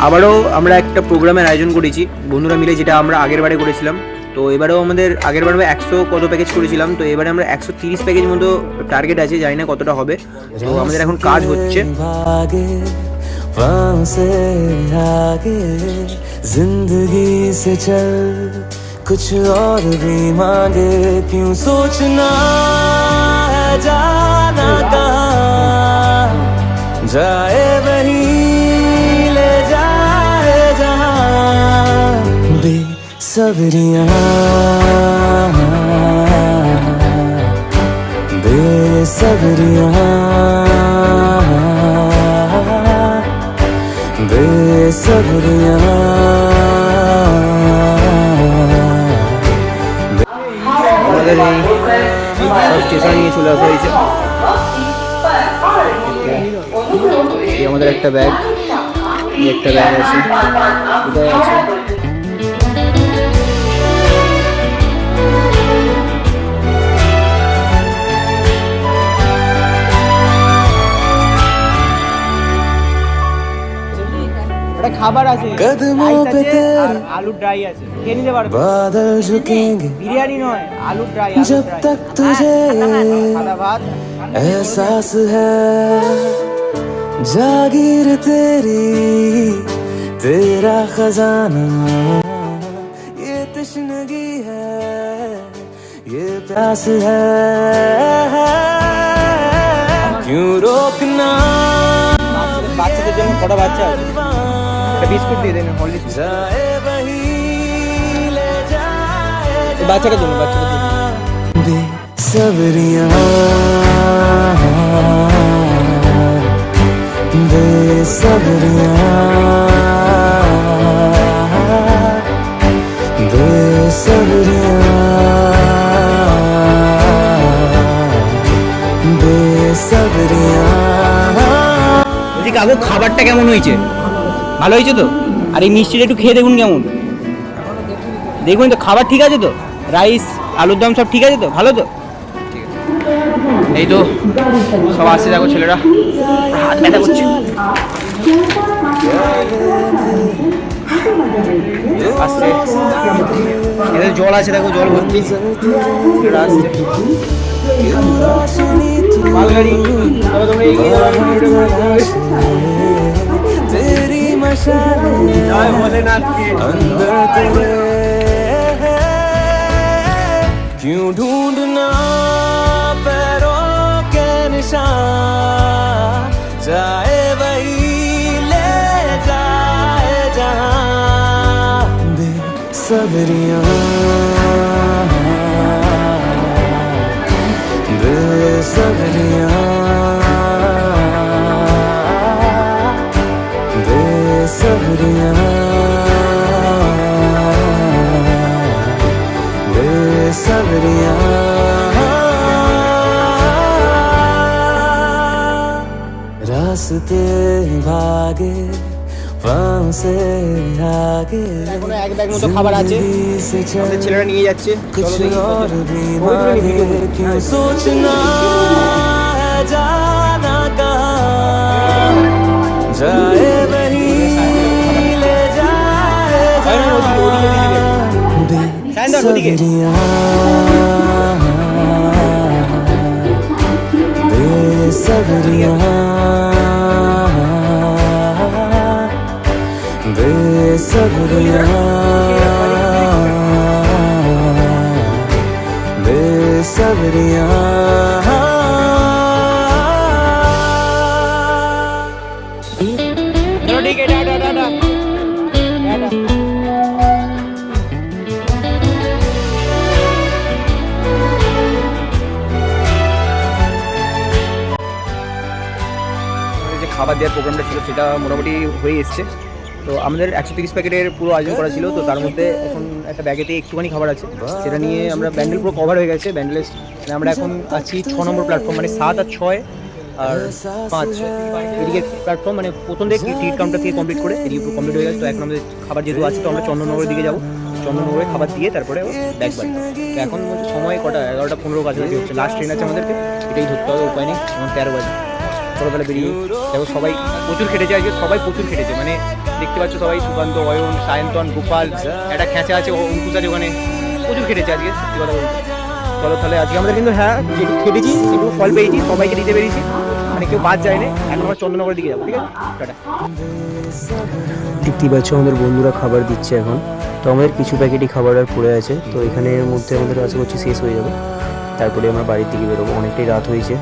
আবারও আমরা একটা প্রোগ্রামের আয়োজন করেছি বন্ধুরা মিলে, যেটা আমরা আগের বারে করেছিলাম। তো এবারেও আমাদের আগের বারে 100 কত প্যাকেজ করেছিলাম, তো এবারে আমরা 130 প্যাকেজ মতো টার্গেট আছে, জানি না কতটা হবে। তো আমাদের এখন কাজ হচ্ছে। जिंदगी से चल कुछ और भी मांगे, क्यों सोचना है जाना कहाँ, जाए वही ले जाए जहाँ। बेसब्रियाँ बेसब्रियाँ बेसब्रियाँ। আমাদের এই সব স্টেশন নিয়ে চলে আসা হয়েছে। এই আমাদের একটা ব্যাগ, একটা ব্যাগ আছে, কোথায় আছে? খাবার আছে, कदमों पे तेरे আলু ড্রাই আছে, খেয়ে নিতে পারবে। बादल झुकेंगे বিরিয়ানি নয়, আলু ড্রাই। जब तक तुझे সাদা ভাত। एहसास है जागीर तेरी, तेरा खजाना ये तश्नगी है, ये प्यास है, क्यों रोकना। বাচ্চাদের জন্য কটা বাচ্চা আছে? একটা বিস্কুট দিয়ে দেন, হরলিক্স। जाए वही ले जाए বাচ্চাদের জন্য बेसब्रियाँ बेसब्रियाँ बेसब्रियाँ बेसब्रियाँ। বলছি কাকু, খাবারটা কেমন হয়েছে? ভালো হয়েছে তো? আর এই মিষ্টিটা একটু খেয়ে দেখুন কেমন। দেখুন তো খাবার ঠিক আছে তো? রাইস, আলুর দম সব ঠিক আছে তো? ভালো তো? এই তো সব আসছে, দেখো ছেলেরা হাত ব্যথা করছে। আসছে, এদের জল আছে, দেখো জল ভর্তি। ছেলেরা আসছে। মালগাড়ি, তবে তোমরা এগিয়ে যাও। तेरी मशाले अंदर तेरे, क्यों ढूंढना पैरों के निशान, जाए वही ले जाए जहाँ। बेसब्रियाँ बेसब्रियाँ बेसब्रियाँ बेसब्रियाँ। रास्ते भागे पाँव से आगे, এখনো এক ব্যাগ মতো খাবার আছে, আমাদের ছেলেরা নিয়ে যাচ্ছে। कुछ চলো দেখি। और भी मांगे, क्यों सोचना है जाना कहाँ, जाए वही ले जाए बेसब्रियाँ बेसब्रियाँ बेसब्रियाँ बेसब्रियाँ। चलो ठीक है, टाटा टाटा टाटा। যে খাবার দেওয়ার প্রোগ্রামটা ছিল সেটা মোটামুটি হয়ে এসছে। তো আমাদের 130 প্যাকেটের পুরো আয়োজন করা ছিল। তো তার মধ্যে এখন একটা ব্যাগেতে একটুখানি খাবার আছে, সেটা নিয়ে আমরা ব্যান্ডেল পুরো কভার হয়ে গেছে। ব্যান্ডেলের আমরা এখন আছি 6 নম্বর প্ল্যাটফর্ম, মানে 7 আর 6 আর 5 এদিকে প্ল্যাটফর্ম, মানে প্রথম দিকে টিকিট কাউন্টার থেকে কমপ্লিট করে এদিকে পুরো কমপ্লিট হয়ে গেছে। তো এখন আমাদের খাবার যেহেতু আছে, তো আমরা চন্দননগরের দিকে যাবো। চন্দননগরে খাবার দিয়ে তারপরে ব্যাগ বাড়ি। তো এখন বলছে সময় কটা, 11টা 15 কাছাকাছি হচ্ছে। লাস্ট ট্রেন আছে আমাদেরকে, এটাই ধরতে হবে, উপায় নেই। এখন 13 বাজে। ছোটোবেলা বেরিয়ে দেখো সবাই প্রচুর খেটেছে, আজকে সবাই প্রচুর খেটেছে, মানে দেখতে পাচ্ছ সবাই, সুকান্ত, অয়ন, সায়ন্তন, গোপাল, একটা খেঁচা আছে, অঙ্কুশ আছে ওখানে, প্রচুর খেটেছে আজকে সত্যি কথা বলতে। চলো তাহলে আজকে আমাদের কিন্তু হ্যাঁ যেটুকু খেটেছি সেটুকু ফল পেয়েছি, সবাইকে দিতে পেরেছি, মানে কেউ বাদ যায়নি। এখন আমরা চন্দননগরের দিকে যাবো, ঠিক আছে, টাটা। দেখতেই পাচ্ছ আমাদের বন্ধুরা খাবার দিচ্ছে এখন। তো আমাদের কিছু প্যাকেটই খাবার আর পড়ে আছে, তো এখানের মধ্যে আমাদের আশা করছি শেষ হয়ে যাবে, তারপরে আমরা বাড়ির দিকে বেরোবো, অনেকটাই রাত হয়েছে।